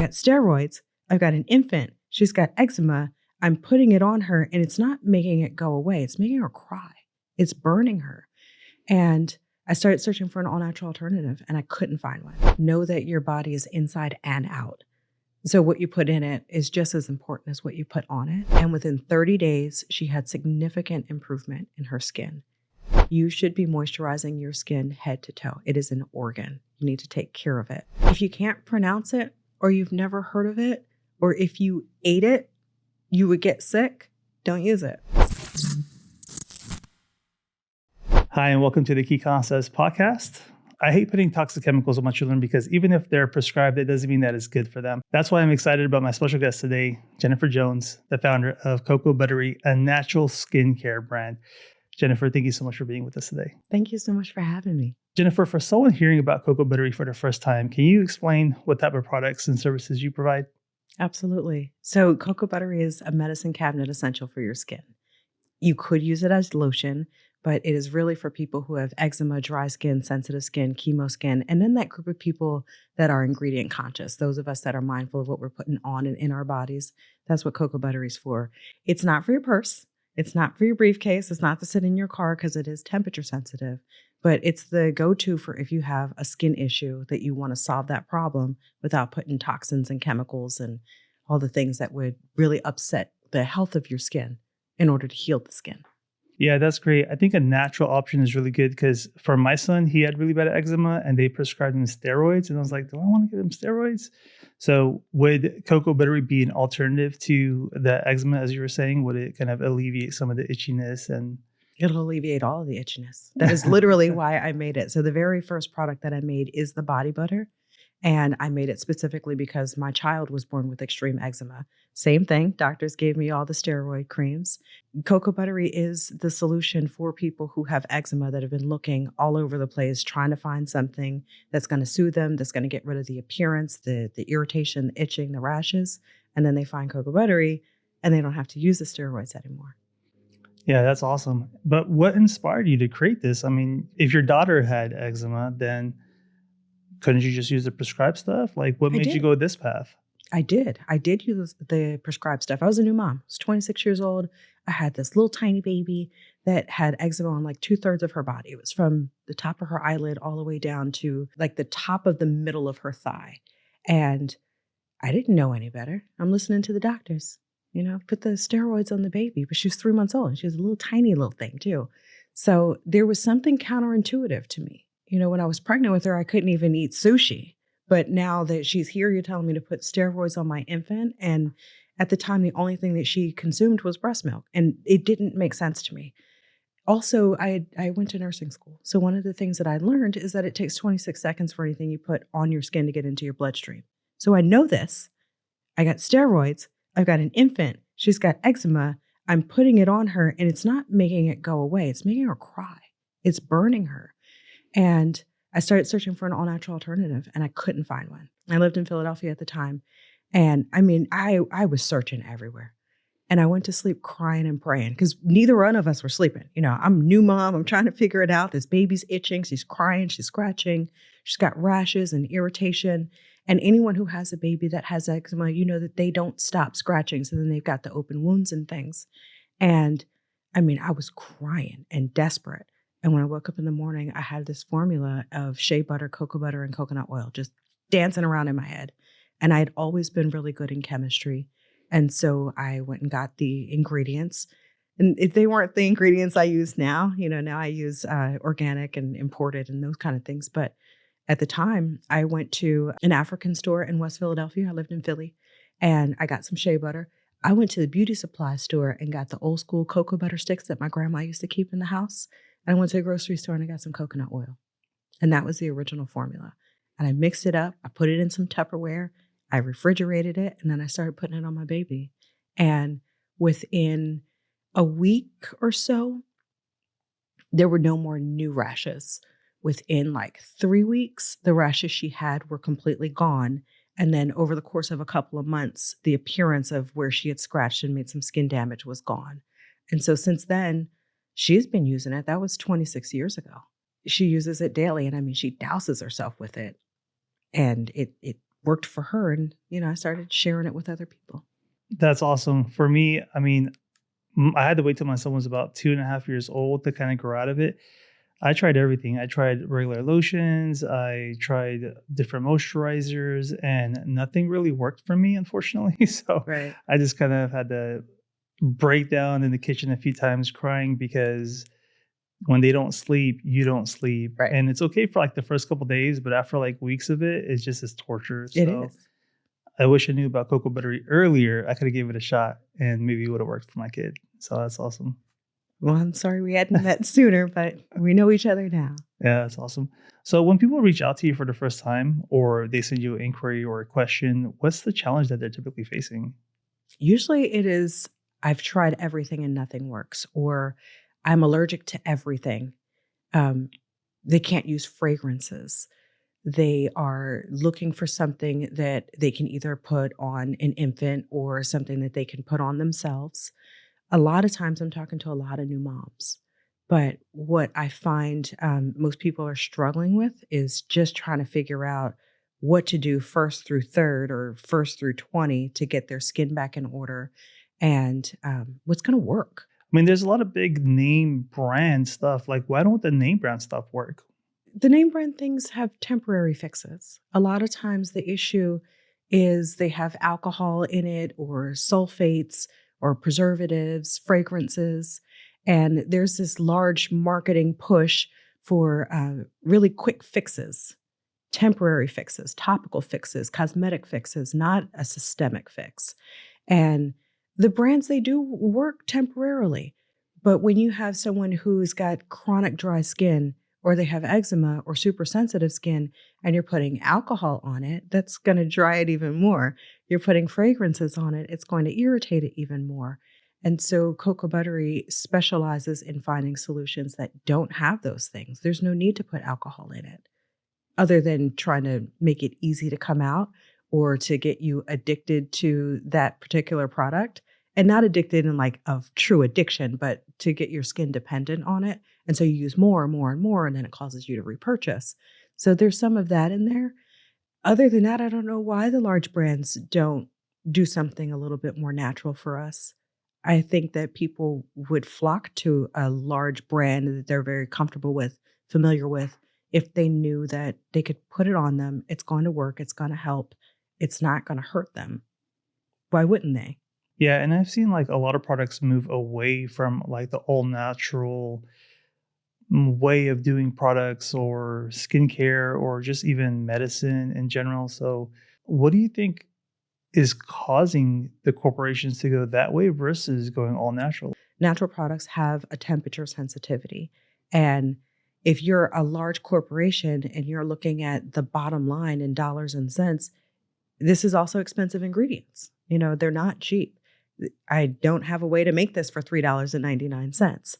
got steroids. I've got an infant. She's got eczema. I'm putting it on her and it's not making it go away. It's making her cry. It's burning her. And I started searching for an all-natural alternative and I couldn't find one. Know that your body is inside and out. So what you put in it is just as important as what you put on it. And within 30 days, she had significant improvement in her skin. You should be moisturizing your skin head to toe. It is an organ. You need to take care of it. If you can't pronounce it, or you've never heard of it, or if you ate it, you would get sick, don't use it. Hi, and welcome to the Key Concepts podcast. I hate putting toxic chemicals on my children because even if they're prescribed, it doesn't mean that it's good for them. That's why I'm excited about my special guest today, Jennifer Jones, the founder of CocoButtery, a natural skincare brand. Jennifer, thank you so much for being with us today. Thank you so much for having me. Jennifer, for someone hearing about CocoButtery for the first time, can you explain what type of products and services you provide? Absolutely. So CocoButtery is a medicine cabinet essential for your skin. You could use it as lotion, but it is really for people who have eczema, dry skin, sensitive skin, chemo skin, and then that group of people that are ingredient conscious, those of us that are mindful of what we're putting on and in our bodies. That's what CocoButtery is for. It's not for your purse. It's not for your briefcase. It's not to sit in your car because it is temperature sensitive, but it's the go-to for if you have a skin issue that you want to solve that problem without putting toxins and chemicals and all the things that would really upset the health of your skin in order to heal the skin. Yeah, that's great. I think a natural option is really good because for my son, he had really bad eczema and they prescribed him steroids. And I was like, do I want to give him steroids? So would CocoButtery be an alternative to the eczema, as you were saying? Would it kind of alleviate some of the itchiness? And it'll alleviate all of the itchiness. That is literally why I made it. So the very first product that I made is the body butter. And I made it specifically because my child was born with extreme eczema. Same thing. Doctors gave me all the steroid creams. CocoButtery is the solution for people who have eczema that have been looking all over the place, trying to find something that's going to soothe them, that's going to get rid of the appearance, the irritation, the itching, the rashes. And then they find CocoButtery and they don't have to use the steroids anymore. Yeah, that's awesome. But what inspired you to create this? I mean, if your daughter had eczema, then couldn't you just use the prescribed stuff? Like, what made you go this path? I did use the prescribed stuff. I was a new mom. I was 26 years old. I had this little tiny baby that had eczema on like 2/3 of her body. It was from the top of her eyelid all the way down to like the top of the middle of her thigh. And I didn't know any better. I'm listening to the doctors, put the steroids on the baby, but she was 3 months old and she was a little tiny little thing too. So there was something counterintuitive to me. When I was pregnant with her, I couldn't even eat sushi. But now that she's here, you're telling me to put steroids on my infant. And at the time, the only thing that she consumed was breast milk. And it didn't make sense to me. Also, I went to nursing school. So one of the things that I learned is that it takes 26 seconds for anything you put on your skin to get into your bloodstream. So I know this. I got steroids. I've got an infant. She's got eczema. I'm putting it on her and it's not making it go away. It's making her cry. It's burning her. And I started searching for an all-natural alternative and I couldn't find one. I lived in Philadelphia at the time. And I was searching everywhere. And I went to sleep crying and praying because neither one of us were sleeping. I'm a new mom. I'm trying to figure it out. This baby's itching. She's crying. She's scratching. She's got rashes and irritation. And anyone who has a baby that has eczema, that they don't stop scratching. So then they've got the open wounds and things. And I was crying and desperate. And when I woke up in the morning, I had this formula of shea butter, cocoa butter, and coconut oil just dancing around in my head. And I had always been really good in chemistry. And so I went and got the ingredients. And if they weren't the ingredients I use now, now I use organic and imported and those kind of things. But at the time, I went to an African store in West Philadelphia. I lived in Philly. And I got some shea butter. I went to the beauty supply store and got the old school cocoa butter sticks that my grandma used to keep in the house. I went to the grocery store and I got some coconut oil. And that was the original formula. And I mixed it up. I put it in some Tupperware. I refrigerated it. And then I started putting it on my baby. And within a week or so, there were no more new rashes. Within like 3 weeks, the rashes she had were completely gone. And then over the course of a couple of months, the appearance of where she had scratched and made some skin damage was gone. And so since then, she's been using it. That was 26 years ago. She uses it daily. And she douses herself with it. And it worked for her. And, I started sharing it with other people. That's awesome. For me, I mean, I had to wait till my son was about 2.5 years old to kind of grow out of it. I tried everything. I tried regular lotions. I tried different moisturizers, and nothing really worked for me, unfortunately. So Right. I just kind of had to break down in the kitchen a few times crying because when they don't sleep, you don't sleep. Right. And it's okay for like the first couple days, but after like weeks of it, it's just as torture. It So is. I wish I knew about CocoButtery earlier. I could have gave it a shot and maybe it would have worked for my kid. So that's awesome. Well, I'm sorry we hadn't met sooner, but we know each other now. Yeah, that's awesome. So when people reach out to you for the first time or they send you an inquiry or a question, what's the challenge that they're typically facing? Usually it is, I've tried everything and nothing works, or I'm allergic to everything. Um, they can't use fragrances. They are looking for something that they can either put on an infant or something that they can put on themselves. A lot of times I'm talking to a lot of new moms. But what I find most people are struggling with is just trying to figure out what to do first through third or first through 20 to get their skin back in order and what's going to work. I mean, there's a lot of big name brand stuff. Like, why don't the name brand stuff work? The name brand things have temporary fixes. A lot of times the issue is they have alcohol in it or sulfates or preservatives, fragrances. And there's this large marketing push for really quick fixes, temporary fixes, topical fixes, cosmetic fixes, not a systemic fix. And the brands, they do work temporarily. But when you have someone who's got chronic dry skin, or they have eczema or super sensitive skin, and you're putting alcohol on it, that's going to dry it even more. You're putting fragrances on it, it's going to irritate it even more. And so CocoButtery specializes in finding solutions that don't have those things. There's no need to put alcohol in it other than trying to make it easy to come out or to get you addicted to that particular product. And not addicted in like of true addiction, but to get your skin dependent on it. And so you use more and more and more, and then it causes you to repurchase. So there's some of that in there. Other than that, I don't know why the large brands don't do something a little bit more natural for us. I think that people would flock to a large brand that they're very comfortable with, familiar with, if they knew that they could put it on them. It's going to work. It's going to help. It's not going to hurt them. Why wouldn't they? Yeah, and I've seen like a lot of products move away from like the all natural way of doing products or skincare or just even medicine in general. So, what do you think is causing the corporations to go that way versus going all natural? Natural products have a temperature sensitivity. And if you're a large corporation and you're looking at the bottom line in dollars and cents, this is also expensive ingredients. They're not cheap. I don't have a way to make this for $3.99.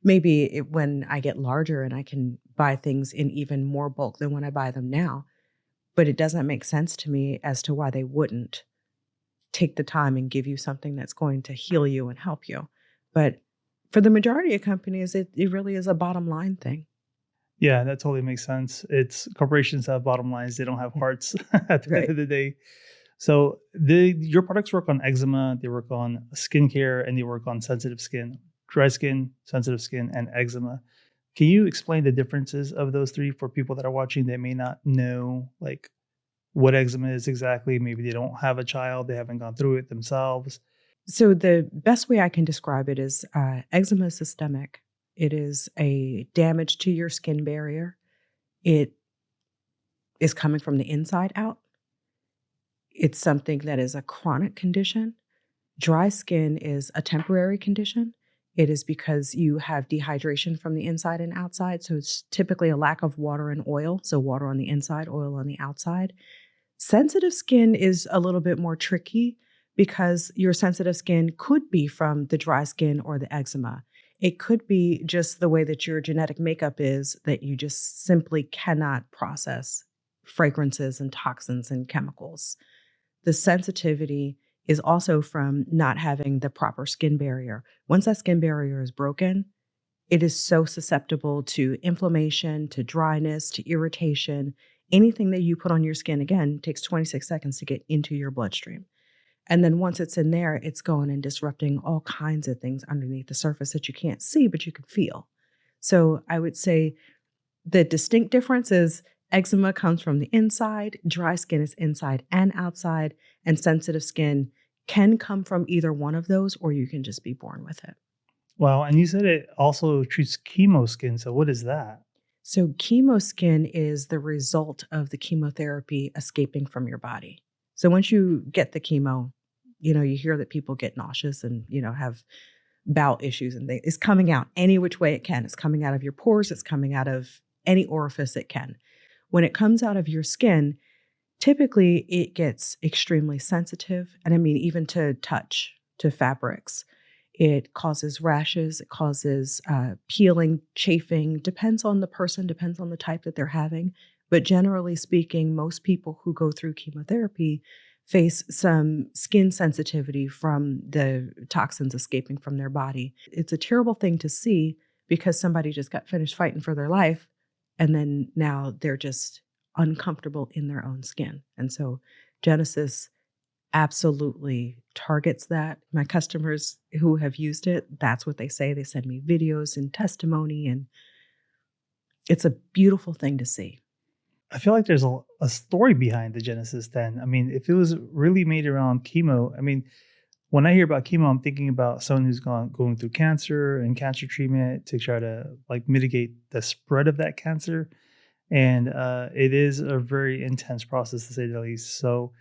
Maybe when I get larger and I can buy things in even more bulk than when I buy them now. But it doesn't make sense to me as to why they wouldn't take the time and give you something that's going to heal you and help you. But for the majority of companies, it really is a bottom line thing. Yeah, that totally makes sense. It's corporations have bottom lines; they don't have hearts at the end Right. of the day. So your products work on eczema, they work on skincare, and they work on sensitive skin, dry skin, sensitive skin, and eczema. Can you explain the differences of those three for people that are watching that may not know like what eczema is exactly? Maybe they don't have a child, they haven't gone through it themselves. So the best way I can describe it is eczema is systemic. It is a damage to your skin barrier. It is coming from the inside out. It's something that is a chronic condition. Dry skin is a temporary condition. It is because you have dehydration from the inside and outside. So it's typically a lack of water and oil. So water on the inside, oil on the outside. Sensitive skin is a little bit more tricky because your sensitive skin could be from the dry skin or the eczema. It could be just the way that your genetic makeup is that you just simply cannot process fragrances and toxins and chemicals. The sensitivity is also from not having the proper skin barrier. Once that skin barrier is broken, it is so susceptible to inflammation, to dryness, to irritation. Anything that you put on your skin, again, takes 26 seconds to get into your bloodstream. And then once it's in there, it's going and disrupting all kinds of things underneath the surface that you can't see, but you can feel. So I would say the distinct difference is eczema comes from the inside, dry skin is inside and outside, and sensitive skin can come from either one of those, or you can just be born with it. Wow. And you said it also treats chemo skin. So what is that? So chemo skin is the result of the chemotherapy escaping from your body. So once you get the chemo, you hear that people get nauseous and, have bowel issues and things. It's coming out any which way it can. It's coming out of your pores. It's coming out of any orifice it can. When it comes out of your skin, typically it gets extremely sensitive. And I mean, even to touch, to fabrics. It causes rashes. It causes peeling, chafing. Depends on the person, depends on the type that they're having. But generally speaking, most people who go through chemotherapy face some skin sensitivity from the toxins escaping from their body. It's a terrible thing to see because somebody just got finished fighting for their life and then now they're just uncomfortable in their own skin. And so Genesis absolutely targets that. My customers who have used it, that's what they say. They send me videos and testimony, and it's a beautiful thing to see. I feel like there's a story behind the Genesis then. I mean, if it was really made around chemo, I mean, when I hear about chemo, I'm thinking about someone who's going through cancer and cancer treatment to try to mitigate the spread of that cancer. And it is a very intense process to say the least. So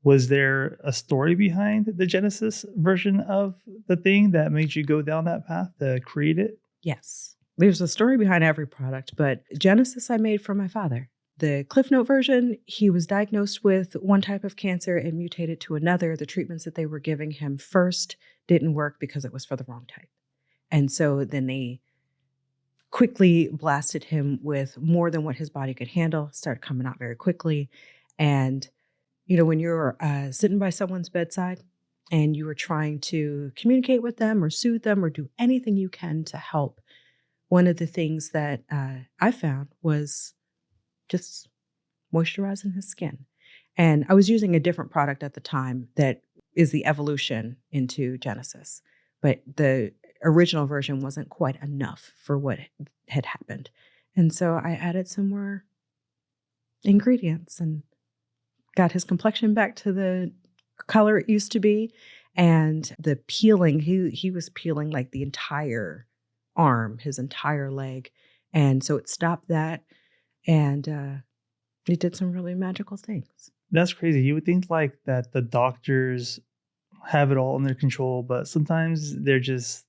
was there a story behind the Genesis version of the thing that made you go down that path to create it? Yes. There's a story behind every product, but Genesis I made for my father. The Cliff Note version, he was diagnosed with one type of cancer and mutated to another. The treatments that they were giving him first didn't work because it was for the wrong type. And so then they quickly blasted him with more than what his body could handle, started coming out very quickly. And, when you're sitting by someone's bedside and you are trying to communicate with them or soothe them or do anything you can to help, one of the things that I found was just moisturizing his skin. And I was using a different product at the time that is the evolution into Genesis. But the original version wasn't quite enough for what had happened. And so I added some more ingredients and got his complexion back to the color it used to be. And the peeling, he was peeling like the entire arm, his entire leg. And so it stopped that. And it did some really magical things. That's crazy. You would think that the doctors have it all under control, but sometimes they're just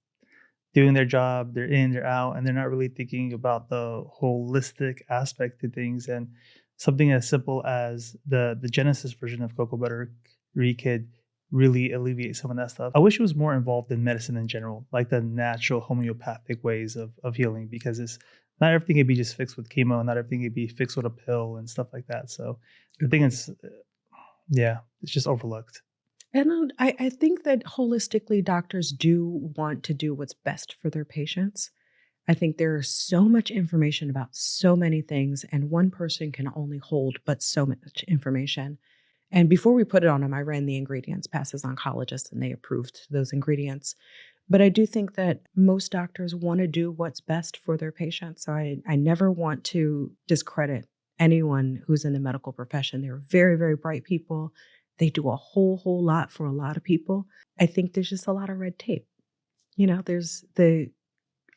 doing their job. They're in, they're out, and they're not really thinking about the holistic aspect to things. And something as simple as the Genesis version of CocoButtery could really alleviate some of that stuff. I wish it was more involved in medicine in general, like the natural homeopathic ways of healing, because it's not everything can be just fixed with chemo, not everything can be fixed with a pill and stuff like that. So I think it's just overlooked. And I think that holistically, doctors do want to do what's best for their patients. I think there's so much information about so many things, and one person can only hold but so much information. And before we put it on them, I ran the ingredients past his oncologist, and they approved those ingredients. But I do think that most doctors want to do what's best for their patients. So I never want to discredit anyone who's in the medical profession. They're very, very bright people. They do a whole lot for a lot of people. I think there's just a lot of red tape. There's the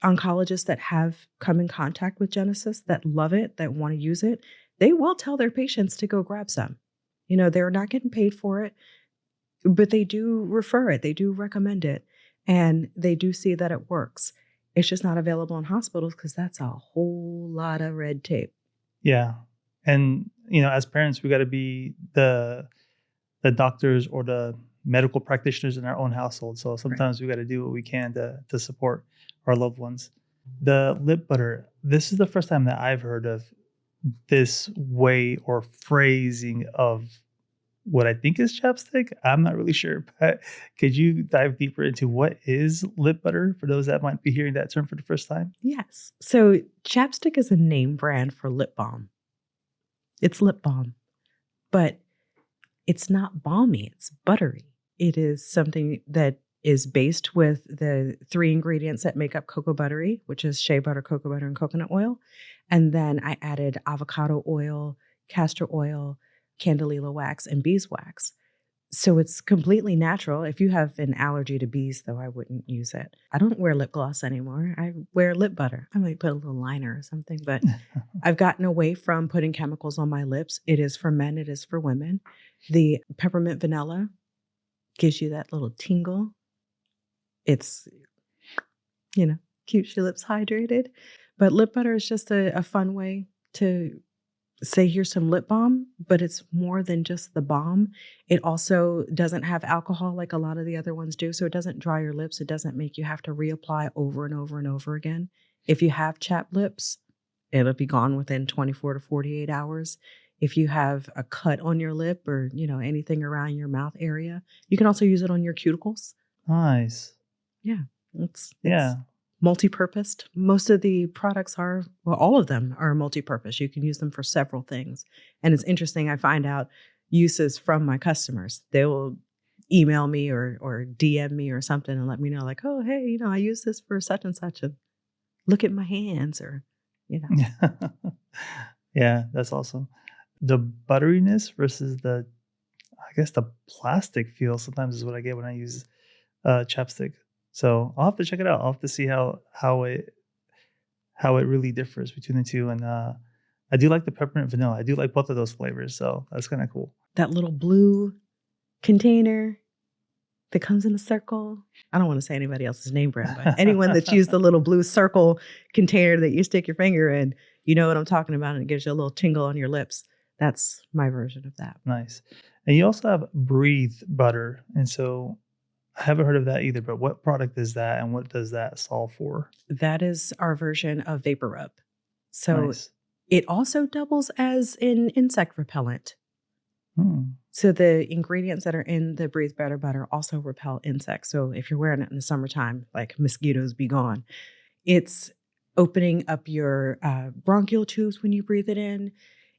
oncologists that have come in contact with Genesis that love it, that want to use it. They will tell their patients to go grab some. They're not getting paid for it, but they do refer it. They do recommend it. And they do see that it works. It's just not available in hospitals because that's a whole lot of red tape. Yeah. And, as parents, we got to be the doctors or the medical practitioners in our own household. So sometimes we got to do what we can to support our loved ones. The lip butter, this is the first time that I've heard of this way or phrasing of what I think is chapstick. I'm not really sure, but could you dive deeper into what is lip butter for those that might be hearing that term for the first time? Yes. So chapstick is a name brand for lip balm. It's lip balm, but it's not balmy, it's buttery. It is something that is based with the 3 ingredients that make up CocoButtery, which is shea butter, cocoa butter, and coconut oil. And then I added avocado oil, castor oil, candelilla wax, and beeswax. So it's completely natural. If you have an allergy to bees, though, I wouldn't use it. I don't wear lip gloss anymore. I wear lip butter. I might put a little liner or something, but I've gotten away from putting chemicals on my lips. It is for men, it is for women. The peppermint vanilla gives you that little tingle. It's, keeps your lips hydrated. But lip butter is just a fun way to say, here's some lip balm, but it's more than just the balm. It also doesn't have alcohol like a lot of the other ones do. So it doesn't dry your lips. It doesn't make you have to reapply over and over and over again. If you have chapped lips, it'll be gone within 24 to 48 hours. If you have a cut on your lip or, anything around your mouth area, you can also use it on your cuticles. Nice. Yeah. It's Yeah. multi-purposed. Most of the products all of them are multi-purpose. You can use them for several things. And it's interesting, I find out uses from my customers. They will email me or DM me or something and let me know like, oh, hey, I use this for such and such, and look at my hands or, Yeah, that's awesome. The butteriness versus the plastic feel sometimes is what I get when I use chapstick. So I'll have to check it out. I'll have to see how it really differs between the two. And I do like the peppermint vanilla. I do like both of those flavors. So that's kind of cool. That little blue container that comes in a circle. I don't want to say anybody else's name brand, but anyone that's used the little blue circle container that you stick your finger in, you know what I'm talking about, and it gives you a little tingle on your lips. That's my version of that. Nice. And you also have Breathe Butter. And so I haven't heard of that either, but what product is that and what does that solve for? That is our version of Vapor Rub. So Nice. It also doubles as an insect repellent. So the ingredients that are in the Breathe Better butter also repel insects. So if you're wearing it in the summertime, like mosquitoes be gone. It's opening up your bronchial tubes when you breathe it in.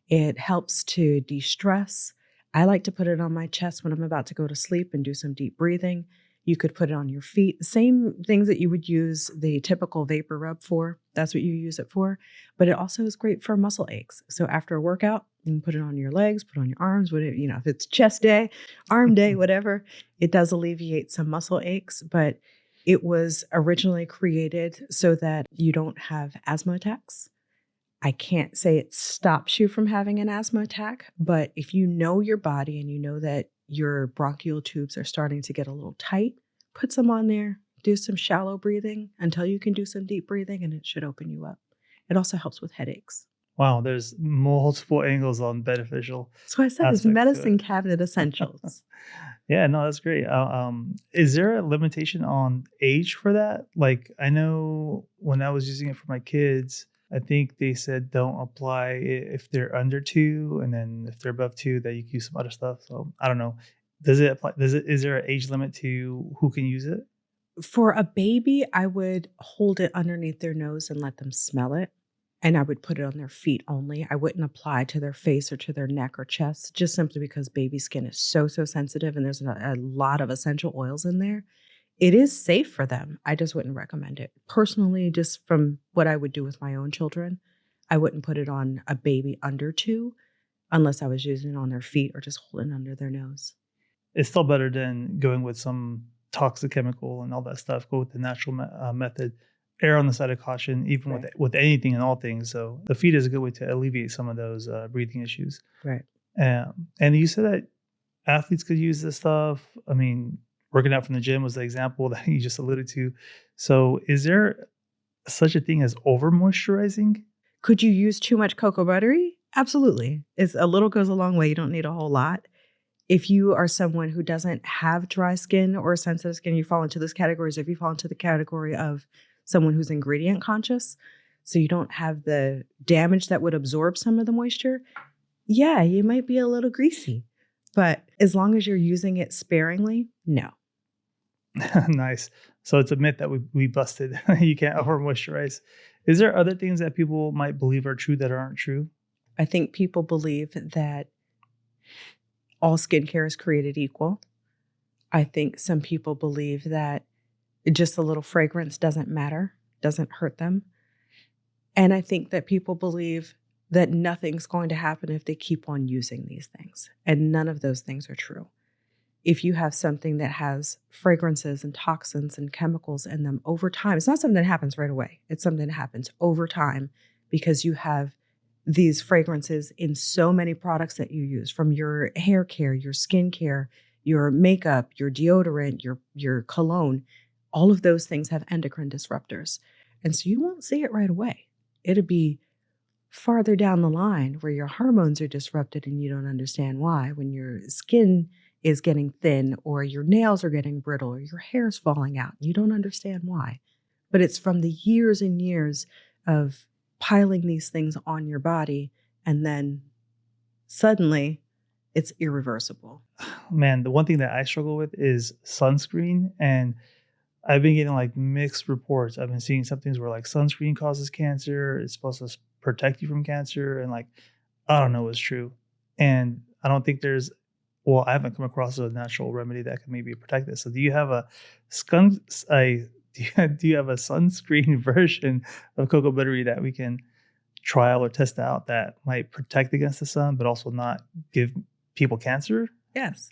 It helps to de-stress. I like to put it on my chest when I'm about to go to sleep and do some deep breathing. You could put it on your feet. The same things that you would use the typical Vapor Rub for. That's what you use it for. But it also is great for muscle aches. So after a workout, you can put it on your legs, put it on your arms, whatever, if it's chest day, arm day, whatever. It does alleviate some muscle aches, but it was originally created so that you don't have asthma attacks. I can't say it stops you from having an asthma attack, but if you know your body and you know that your bronchial tubes are starting to get a little tight, put some on there, do some shallow breathing until you can do some deep breathing, and it should open you up. It also helps with headaches. Wow, there's multiple angles on beneficial. So I said it's medicine cabinet essentials. Yeah, no, that's great. Is there a limitation on age for that? Like, I know when I was using it for my kids, I think they said don't apply it if they're under 2, and then if they're above 2, that you can use some other stuff. So I don't know. Does it apply? Is there an age limit to who can use it? For a baby, I would hold it underneath their nose and let them smell it. And I would put it on their feet only. I wouldn't apply to their face or to their neck or chest, just simply because baby skin is so sensitive and there's a lot of essential oils in there. It is safe for them. I just wouldn't recommend it. Personally, just from what I would do with my own children, I wouldn't put it on a baby under 2 unless I was using it on their feet or just holding under their nose. It's still better than going with some toxic chemical and all that stuff. Go with the natural method. Err on the side of caution, even Right. with anything and all things. So the feet is a good way to alleviate some of those breathing issues. Right. And you said that athletes could use this stuff. I mean, working out from the gym was the example that you just alluded to. So is there such a thing as over-moisturizing? Could you use too much CocoButtery? Absolutely. It's a little goes a long way. You don't need a whole lot. If you are someone who doesn't have dry skin or sensitive skin, you fall into those categories. If you fall into the category of someone who's ingredient conscious, so you don't have the damage that would absorb some of the moisture, yeah, you might be a little greasy. But as long as you're using it sparingly, no. Nice. So it's a myth that we busted. You can't over moisturize. Is there other things that people might believe are true that aren't true? I think people believe that all skincare is created equal. I think some people believe that just a little fragrance doesn't matter, doesn't hurt them. And I think that people believe that nothing's going to happen if they keep on using these things. And none of those things are true. If you have something that has fragrances and toxins and chemicals in them over time, it's not something that happens right away. It's something that happens over time because you have these fragrances in so many products that you use, from your hair care, your skin care, your makeup, your deodorant, your cologne. All of those things have endocrine disruptors. And so you won't see it right away. It'll be farther down the line where your hormones are disrupted and you don't understand why, when your skin is getting thin or your nails are getting brittle or your hair's falling out. You don't understand why. But it's from the years and years of piling these things on your body, and then suddenly it's irreversible. Man, the one thing that I struggle with is sunscreen, and I've been getting like mixed reports. I've been seeing some things where like sunscreen causes cancer, it's supposed to protect you from cancer, and like I don't know what's true. And I don't think I haven't come across a natural remedy that can maybe protect this. So do you have a do you have a sunscreen version of CocoButtery that we can trial or test out that might protect against the sun, but also not give people cancer? Yes,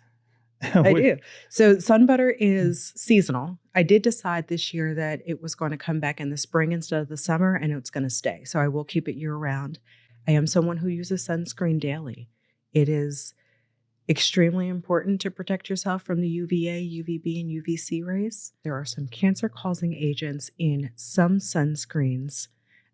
I do. So sun butter is seasonal. I did decide this year that it was going to come back in the spring instead of the summer, and it's going to stay. So I will keep it year round. I am someone who uses sunscreen daily. It is extremely important to protect yourself from the UVA, UVB, and UVC rays. There are some cancer-causing agents in some sunscreens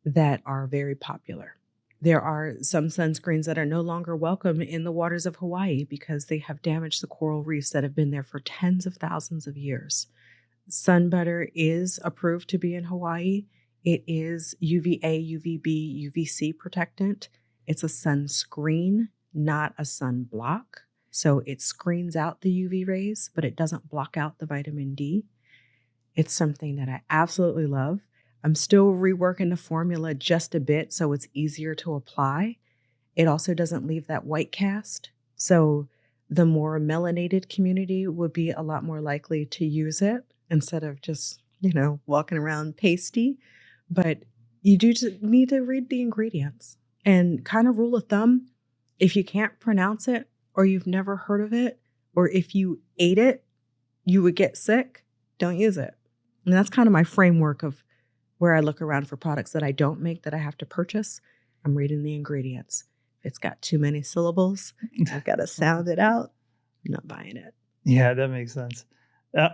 that are very popular. There are some sunscreens that are no longer welcome in the waters of Hawaii because they have damaged the coral reefs that have been there for tens of thousands of years. Sun butter is approved to be in Hawaii. It is UVA, UVB, UVC protectant. It's a sunscreen, not a sunblock. So it screens out the UV rays, but it doesn't block out the vitamin D. It's something that I absolutely love. I'm still reworking the formula just a bit so it's easier to apply. It also doesn't leave that white cast. So the more melanated community would be a lot more likely to use it instead of just, walking around pasty. But you do just need to read the ingredients and kind of rule of thumb. If you can't pronounce it, or you've never heard of it, or if you ate it, you would get sick, don't use it. And that's kind of my framework of where I look around for products that I don't make that I have to purchase. I'm reading the ingredients. If it's got too many syllables, I've got to sound it out. I'm not buying it. Yeah, that makes sense.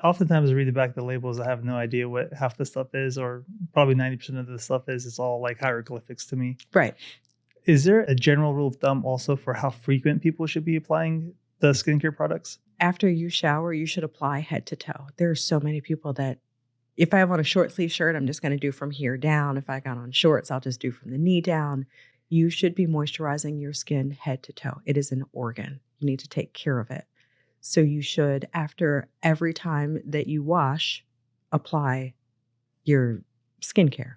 Oftentimes I read the back of the labels. I have no idea what half the stuff is, or probably 90% of the stuff is. It's all like hieroglyphics to me. Right. Is there a general rule of thumb also for how frequent people should be applying the skincare products? After you shower, you should apply head to toe. There are so many people that, if I have on a short sleeve shirt, I'm just going to do from here down. If I got on shorts, I'll just do from the knee down. You should be moisturizing your skin head to toe. It is an organ. You need to take care of it. So you should, after every time that you wash, apply your skincare.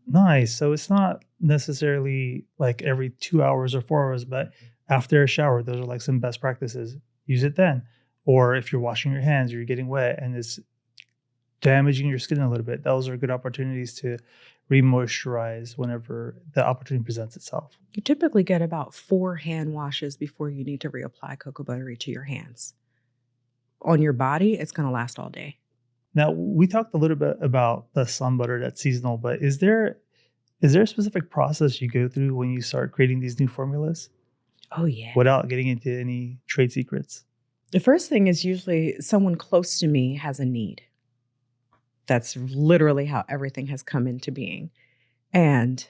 Nice. So it's not necessarily like every 2 hours or 4 hours, but after a shower, those are like some best practices. Use it then. Or if you're washing your hands or you're getting wet and it's damaging your skin a little bit, those are good opportunities to re-moisturize whenever the opportunity presents itself. You typically get about 4 hand washes before you need to reapply CocoButtery to your hands. On your body, it's going to last all day. Now, we talked a little bit about the sun butter that's seasonal, but is there a specific process you go through when you start creating these new formulas? Oh, yeah. Without getting into any trade secrets? The first thing is usually someone close to me has a need. That's literally how everything has come into being. And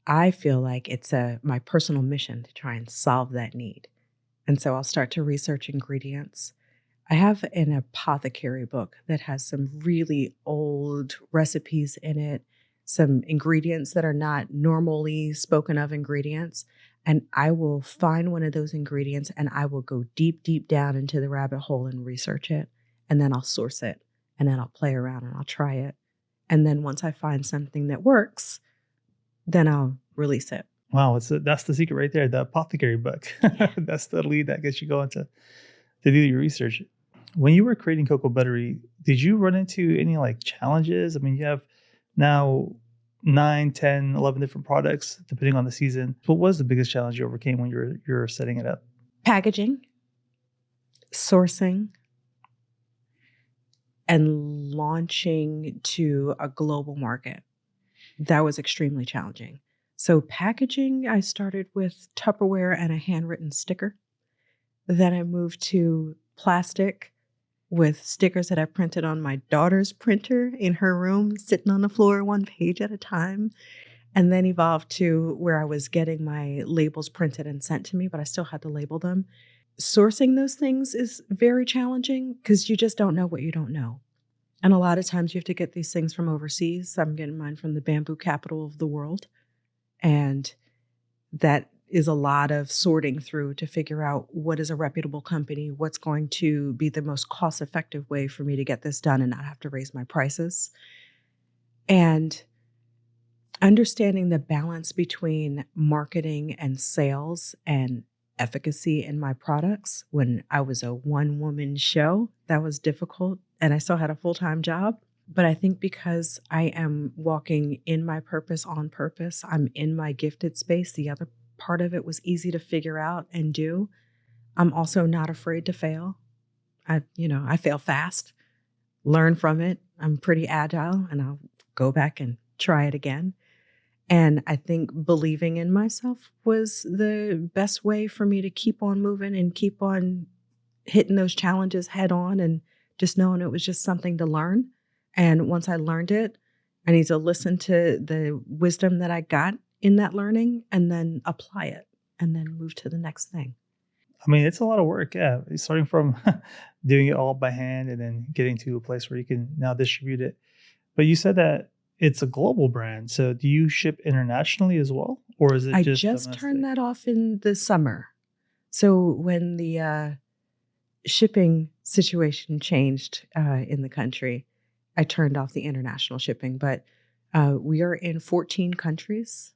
I feel like it's my personal mission to try and solve that need. And so I'll start to research ingredients. I have an apothecary book that has some really old recipes in it, some ingredients that are not normally spoken of ingredients. And I will find one of those ingredients and I will go deep, deep down into the rabbit hole and research it. And then I'll source it. And then I'll play around and I'll try it. And then once I find something that works, then I'll release it. Wow, that's the secret right there. The apothecary book. Yeah. That's the lead that gets you going to do your research. When you were creating CocoButtery, did you run into any like challenges? I mean, you have now 9, 10, 11 different products depending on the season. What was the biggest challenge you overcame when you're setting it up? Packaging, sourcing, and launching to a global market. That was extremely challenging. So packaging, I started with Tupperware and a handwritten sticker. Then I moved to plastic with stickers that I printed on my daughter's printer in her room, sitting on the floor, one page at a time. And then evolved to where I was getting my labels printed and sent to me, but I still had to label them. Sourcing those things is very challenging because you just don't know what you don't know. And a lot of times you have to get these things from overseas. I'm getting mine from the bamboo capital of the world. And that is a lot of sorting through to figure out what is a reputable company, what's going to be the most cost-effective way for me to get this done and not have to raise my prices. And understanding the balance between marketing and sales and efficacy in my products. When I was a one-woman show, that was difficult, and I still had a full-time job. But I think because I am walking in my purpose on purpose, I'm in my gifted space. The other part of it was easy to figure out and do. I'm also not afraid to fail. I fail fast, learn from it. I'm pretty agile, and I'll go back and try it again. And I think believing in myself was the best way for me to keep on moving and keep on hitting those challenges head on, and just knowing it was just something to learn. And once I learned it, I need to listen to the wisdom that I got in that learning and then apply it and then move to the next thing. I mean, it's a lot of work. Yeah. Starting from doing it all by hand and then getting to a place where you can now distribute it. But you said that it's a global brand. So do you ship internationally as well? Or is it I just just domestic? turned that off in the summer. So when the shipping situation changed in the country, I turned off the international shipping. But we are in 14 countries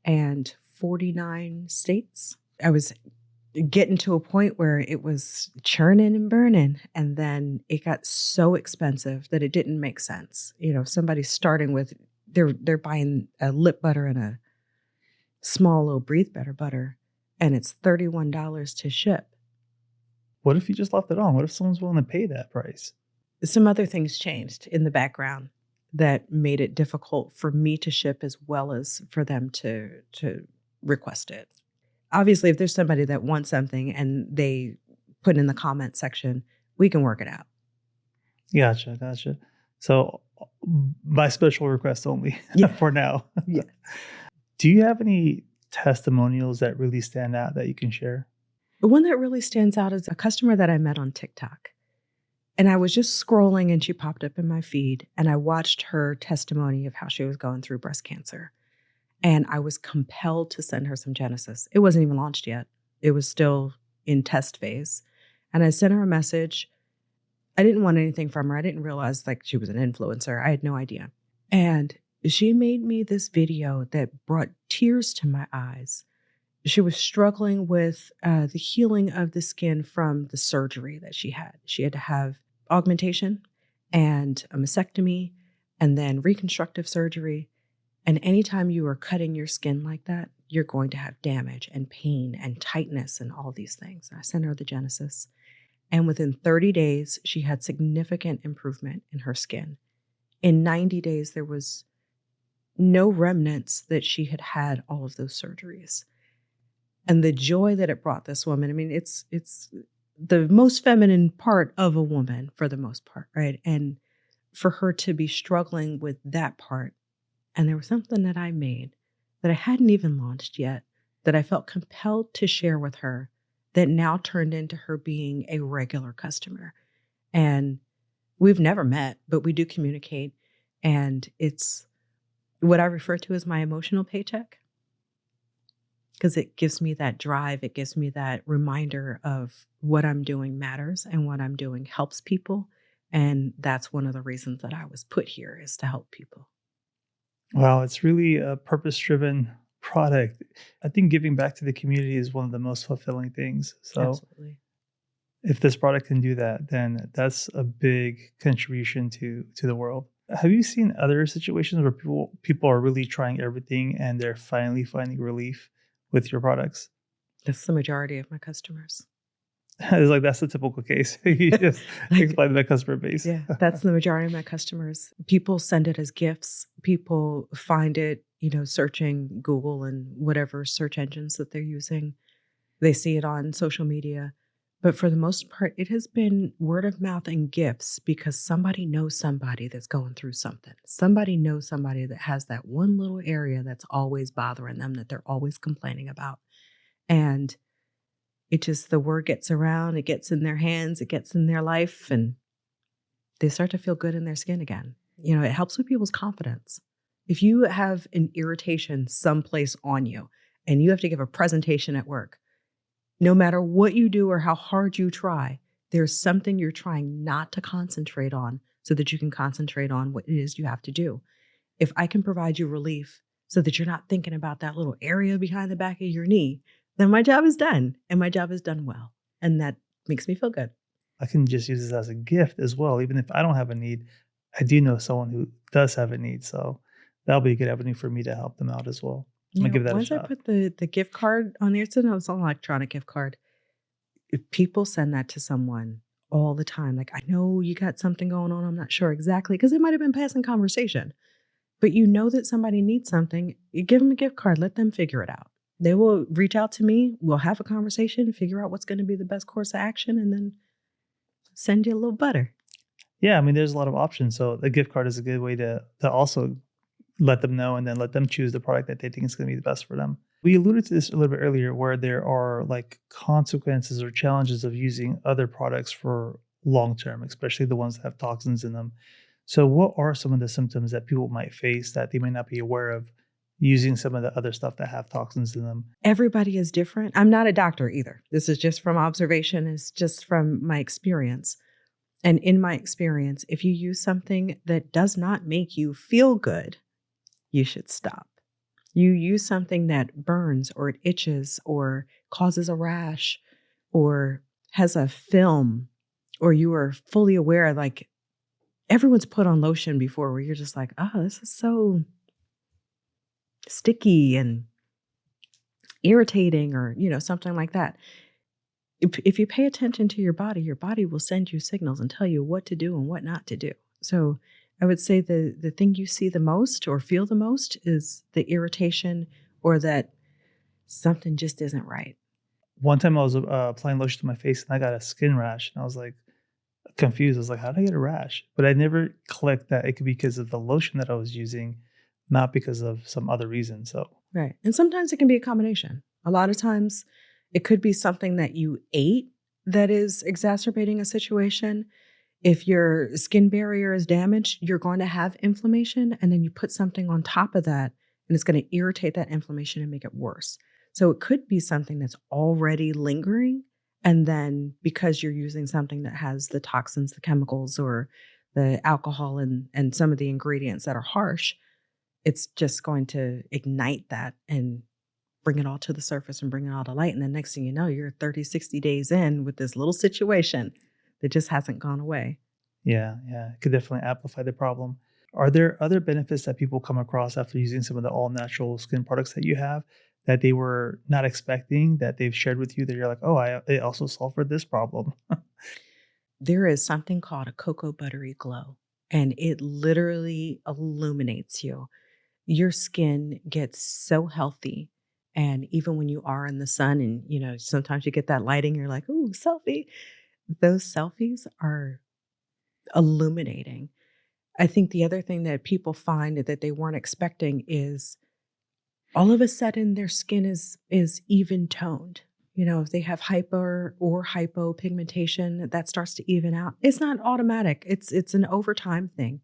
and 49 states. I was getting to a point where it was churning and burning, and then it got so expensive that it didn't make sense. Somebody's starting with they're buying a lip butter and a small little breathe better butter, and it's $31 to ship. What if you just left it on? What if someone's willing to pay that price? Some other things changed in the background that made it difficult for me to ship as well as for them to request it. Obviously, if there's somebody that wants something and they put in the comment section, we can work it out. Gotcha. So by special request only for now. Yeah. Do you have any testimonials that really stand out that you can share? The one that really stands out is a customer that I met on TikTok. And I was just scrolling and she popped up in my feed, and I watched her testimony of how she was going through breast cancer. And I was compelled to send her some Genesis. It wasn't even launched yet. It was still in test phase. And I sent her a message. I didn't want anything from her. I didn't realize she was an influencer. I had no idea. And she made me this video that brought tears to my eyes. She was struggling with the healing of the skin from the surgery that she had. She had to have augmentation and a mastectomy and then reconstructive surgery. And anytime you are cutting your skin like that, you're going to have damage and pain and tightness and all these things. I sent her the Genesis. And within 30 days, she had significant improvement in her skin. In 90 days, there was no remnants that she had had all of those surgeries. And the joy that it brought this woman, I mean, it's the most feminine part of a woman for the most part, right? And for her to be struggling with that part, and there was something that I made that I hadn't even launched yet that I felt compelled to share with her that now turned into her being a regular customer. And we've never met, but we do communicate. And it's what I refer to as my emotional paycheck, because it gives me that drive. It gives me that reminder of what I'm doing matters and what I'm doing helps people. And that's one of the reasons that I was put here, is to help people. Wow, it's really a purpose-driven product. I think giving back to the community is one of the most fulfilling things. So Absolutely. if this product can do that, then that's a big contribution to the world. Have you seen other situations where people are really trying everything and they're finally finding relief with your products? That's the majority of my customers. It's like that's the typical case. You just Like, explain to the customer base. yeah, that's the majority of my customers. People send it as gifts. People find it, searching Google and whatever search engines that they're using. They see it on social media. But for the most part, it has been word of mouth and gifts because somebody knows somebody that's going through something. Somebody knows somebody that has that one little area that's always bothering them, that they're always complaining about. And the word gets around, it gets in their hands, it gets in their life, and they start to feel good in their skin again. It helps with people's confidence. If you have an irritation someplace on you and you have to give a presentation at work, no matter what you do or how hard you try, there's something you're trying not to concentrate on so that you can concentrate on what it is you have to do. If I can provide you relief so that you're not thinking about that little area behind the back of your knee, then my job is done, and my job is done well. And that makes me feel good. I can just use this as a gift as well. Even if I don't have a need, I do know someone who does have a need. So that'll be a good avenue for me to help them out as well. I'm going to give that a Once I shot. put the gift card on there, it's an electronic gift card. If people send that to someone all the time. Like, I know you got something going on. I'm not sure exactly, because it might have been passing conversation. But you know that somebody needs something. You give them a gift card. Let them figure it out. They will reach out to me. We'll have a conversation, figure out what's going to be the best course of action, and then send you a little butter. Yeah, I mean, there's a lot of options. So the gift card is a good way to also let them know and then let them choose the product that they think is going to be the best for them. We alluded to this a little bit earlier, where there are like consequences or challenges of using other products for long term, especially the ones that have toxins in them. So what are some of the symptoms that people might face that they may not be aware of using some of the other stuff that have toxins in them? Everybody is different. I'm not a doctor either. This is just from observation. It's just from my experience. And in my experience, if you use something that does not make you feel good, you should stop. You use something that burns or it itches or causes a rash or has a film, or you are fully aware, like everyone's put on lotion before, where you're just like, oh, this is so sticky and irritating, or, something like that. If you pay attention to your body will send you signals and tell you what to do and what not to do. So I would say the thing you see the most or feel the most is the irritation, or that something just isn't right. One time I was applying lotion to my face and I got a skin rash, and I was like confused. I was like, how did I get a rash? But I never clicked that it could be because of the lotion that I was using, not because of some other reason. So Right. And sometimes it can be a combination. A lot of times it could be something that you ate that is exacerbating a situation. If your skin barrier is damaged, you're going to have inflammation, and then you put something on top of that, and it's going to irritate that inflammation and make it worse. So it could be something that's already lingering, and then because you're using something that has the toxins, the chemicals, or the alcohol and some of the ingredients that are harsh, it's just going to ignite that and bring it all to the surface and bring it all to light. And the next thing you know, you're 30, 60 days in with this little situation that just hasn't gone away. yeah, it could definitely amplify the problem. Are there other benefits that people come across after using some of the all natural skin products that you have that they were not expecting, that they've shared with you, that you're like, oh, it also solved for this problem? There is something called a CocoButtery glow, and it literally illuminates you. Your skin gets so healthy. And even when you are in the sun and, sometimes you get that lighting, you're like, ooh, selfie. Those selfies are illuminating. I think the other thing that people find that they weren't expecting is all of a sudden their skin is even toned. If they have hyper or hypopigmentation, that starts to even out. It's not automatic. It's an overtime thing.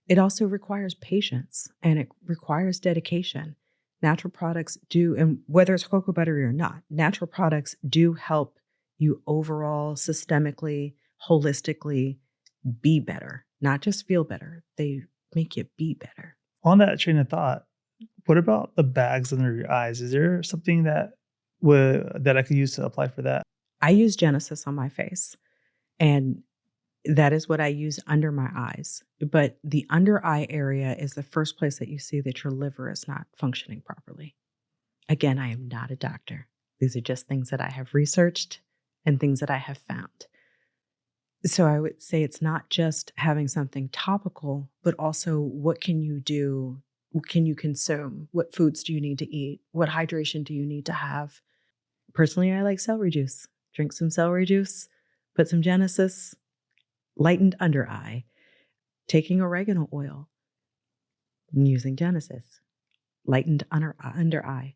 It also requires patience, and it requires dedication. Natural products do, and whether it's cocoa butter or not, natural products do help you overall, systemically, holistically be better, not just feel better. They make you be better. On that train of thought, What about the bags under your eyes? Is there something that I could use to apply for that? I use Genesis on my face, and that is what I use under my eyes. But the under eye area is the first place that you see that your liver is not functioning properly. Again, I am not a doctor. These are just things that I have researched and things that I have found. So I would say it's not just having something topical, but also what can you do? What can you consume? What foods do you need to eat? What hydration do you need to have? Personally, I like celery juice. Drink some celery juice, put some Genesis, lightened under eye, taking oregano oil, using Genesis, lightened under eye.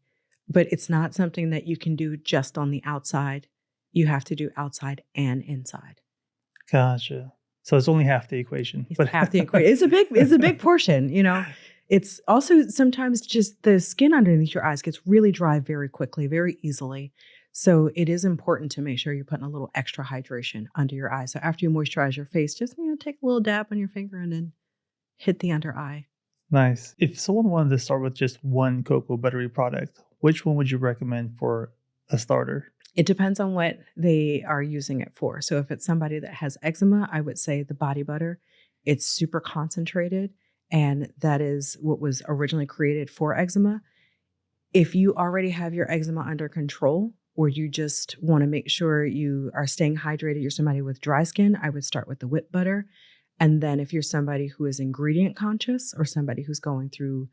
But it's not something that you can do just on the outside. You have to do outside and inside. Gotcha. So it's only half the equation. It's half the equation. It's a big portion, you know. It's also sometimes just the skin underneath your eyes gets really dry very quickly, very easily. So it is important to make sure you're putting a little extra hydration under your eye. So after you moisturize your face, just take a little dab on your finger and then hit the under eye. Nice. If someone wanted to start with just one CocoButtery product, which one would you recommend for a starter? It depends on what they are using it for. So if it's somebody that has eczema, I would say the body butter. It's super concentrated, and that is what was originally created for eczema. If you already have your eczema under control, or you just want to make sure you are staying hydrated, you're somebody with dry skin, I would start with the whip butter. And then if you're somebody who is ingredient conscious or somebody who's going through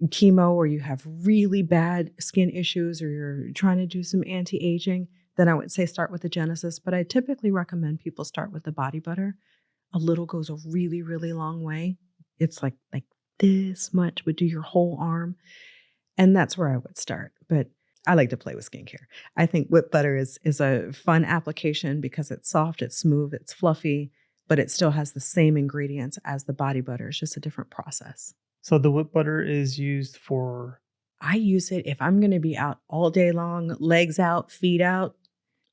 chemo or you have really bad skin issues or you're trying to do some anti-aging, then I would say start with the Genesis. But I typically recommend people start with the body butter. A little goes a really, really long way. It's like this much would do your whole arm. And that's where I would start. But I like to play with skincare. I think whip butter is a fun application because it's soft, it's smooth, it's fluffy, but it still has the same ingredients as the body butter. It's just a different process. So the whip butter is used for... I use it if I'm going to be out all day long, legs out, feet out,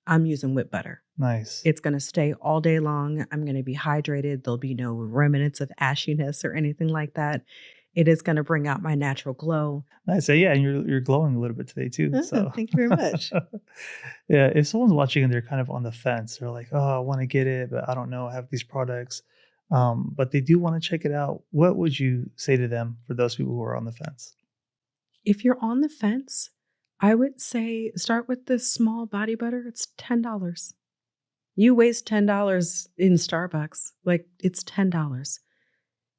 I'm using whip butter. Nice. It's going to stay all day long. I'm going to be hydrated. There'll be no remnants of ashiness or anything like that. It is going to bring out my natural glow. Nice. Yeah, and you're glowing a little bit today too. So Thank you very much. Yeah, if someone's watching and they're kind of on the fence, they're like, "Oh, I want to get it, but I don't know. I have these products." But they do want to check it out. What would you say to them for those people who are on the fence? If you're on the fence, I would say start with this small body butter. It's $10. You waste $10 in Starbucks. Like, it's $10.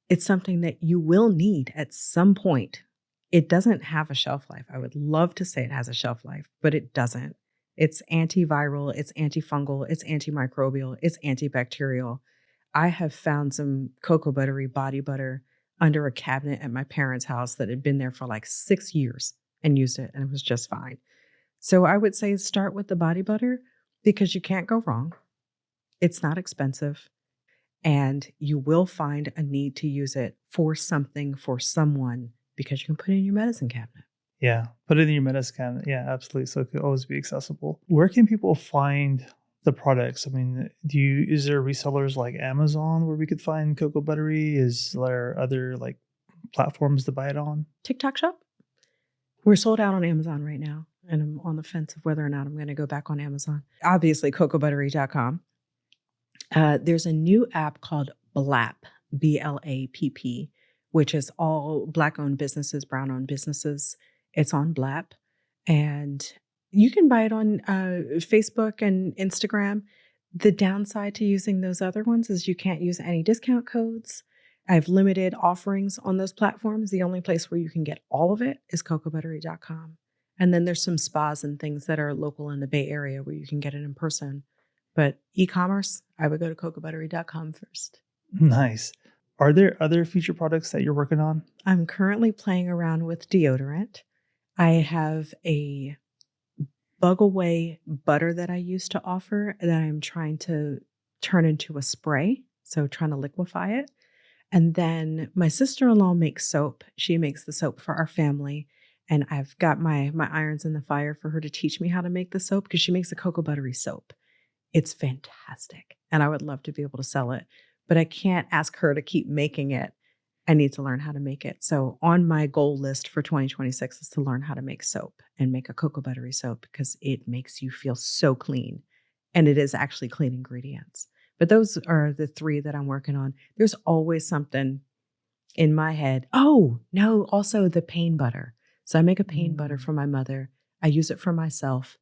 It's something that you will need at some point. It doesn't have a shelf life. I would love to say it has a shelf life, but it doesn't. It's antiviral, it's antifungal, it's antimicrobial, it's antibacterial. I have found some CocoButtery body butter under a cabinet at my parents' house that had been there for like 6 years and used it, and it was just fine. So I would say start with the body butter because you can't go wrong. It's not expensive, and you will find a need to use it for something, for someone, because you can put it in your medicine cabinet. Yeah, put it in your medicine cabinet. Yeah, absolutely. So it could always be accessible. Where can people find the products? I mean, is there resellers like Amazon where we could find CocoButtery? Is there other like platforms to buy it on? TikTok shop. We're sold out on Amazon right now, and I'm on the fence of whether or not I'm going to go back on Amazon. Obviously, CocoButtery.com. There's a new app called BLAP, BLAPP, which is all Black-owned businesses, brown-owned businesses. It's on BLAP, and you can buy it on Facebook and Instagram. The downside to using those other ones is you can't use any discount codes. I have limited offerings on those platforms. The only place where you can get all of it is CocoButtery.com. And then there's some spas and things that are local in the Bay Area where you can get it in person. But e-commerce, I would go to CocoButtery.com first. Nice. Are there other future products that you're working on? I'm currently playing around with deodorant. I have a bug away butter that I used to offer that I'm trying to turn into a spray. So trying to liquefy it. And then my sister-in-law makes soap. She makes the soap for our family. And I've got my irons in the fire for her to teach me how to make the soap because she makes a CocoButtery soap. It's fantastic. And I would love to be able to sell it. But I can't ask her to keep making it I need to learn how to make it. So on my goal list for 2026 is to learn how to make soap and make a CocoButtery soap because it makes you feel so clean. And it is actually clean ingredients. But those are the 3 that I'm working on. There's always something in my head. Oh, no, also the pain butter. So I make a pain butter for my mother. I use it for myself.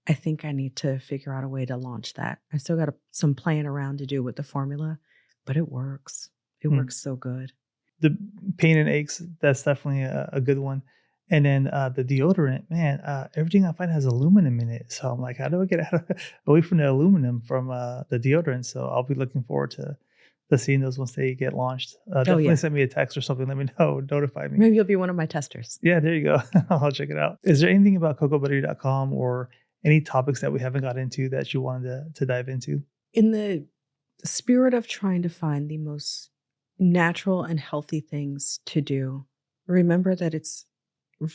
I think I need to figure out a way to launch that. I still got some playing around to do with the formula, but it works. It works so good. The pain and aches, that's definitely a good one. And then the deodorant, man, everything I find has aluminum in it. So I'm like, how do I get away from the aluminum from the deodorant? So I'll be looking forward to seeing those once they get launched. Definitely send me a text or something. Let me know. Notify me. Maybe you'll be one of my testers. Yeah, there you go. I'll check it out. Is there anything about CocoButtery.com or any topics that we haven't got into that you wanted to dive into? In the spirit of trying to find the most natural and healthy things to do, remember that it's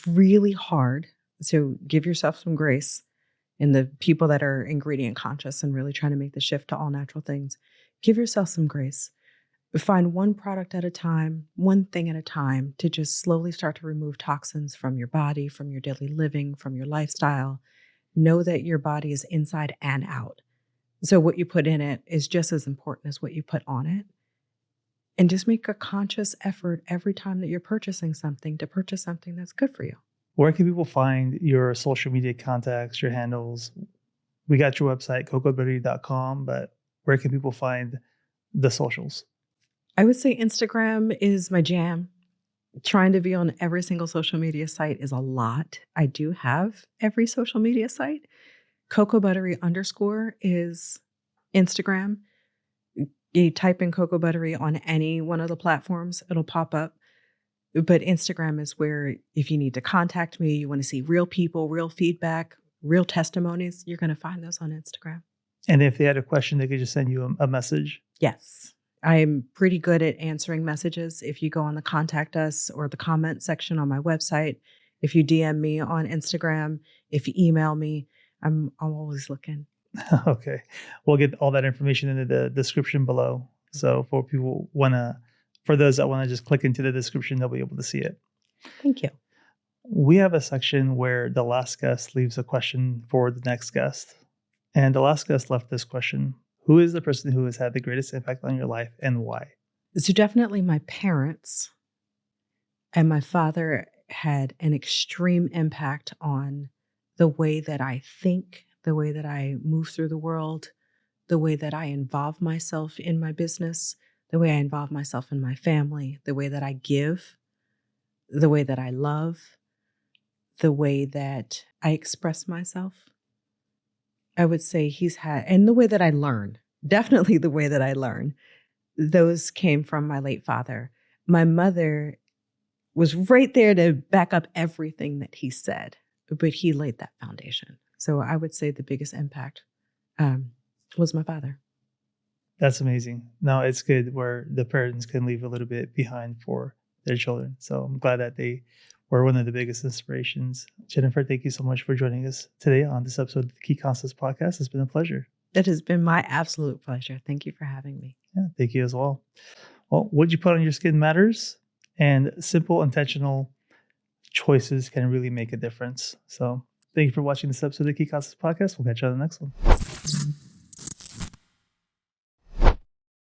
really hard. So give yourself some grace in the people that are ingredient conscious and really trying to make the shift to all natural things. Give yourself some grace. Find one product at a time, one thing at a time to just slowly start to remove toxins from your body, from your daily living, from your lifestyle. Know that your body is inside and out. So what you put in it is just as important as what you put on it. And just make a conscious effort every time that you're purchasing something to purchase something that's good for you. Where can people find your social media contacts, your handles? We got your website, CocoButtery.com, but where can people find the socials? I would say Instagram is my jam. Trying to be on every single social media site is a lot. I do have every social media site. CocoButtery _ is Instagram. You type in CocoButtery on any one of the platforms, it'll pop up. But Instagram is where if you need to contact me, you want to see real people, real feedback, real testimonies, you're going to find those on Instagram. And if they had a question, they could just send you a message? Yes. I'm pretty good at answering messages. If you go on the contact us or the comment section on my website, if you DM me on Instagram, if you email me, I'm always looking. Okay. We'll get all that information into the description below. So for those that want to just click into the description, they'll be able to see it. Thank you. We have a section where the last guest leaves a question for the next guest. And the last guest left this question: who is the person who has had the greatest impact on your life and why? So definitely my parents. And my father had an extreme impact on the way that I think, the way that I move through the world, the way that I involve myself in my business, the way I involve myself in my family, the way that I give, the way that I love, the way that I express myself. I would say and the way that I learn, definitely the way that I learn, those came from my late father. My mother was right there to back up everything that he said, but he laid that foundation. So I would say the biggest impact was my father. That's amazing. No, it's good where the parents can leave a little bit behind for their children. So I'm glad that they were one of the biggest inspirations. Jennifer, thank you so much for joining us today on this episode of the Key Concepts Podcast. It's been a pleasure. It has been my absolute pleasure. Thank you for having me. Yeah, thank you as well. Well, what you put on your skin matters, and simple, intentional choices can really make a difference. So thank you for watching this episode of the Key Concepts Podcast. We'll catch you on the next one.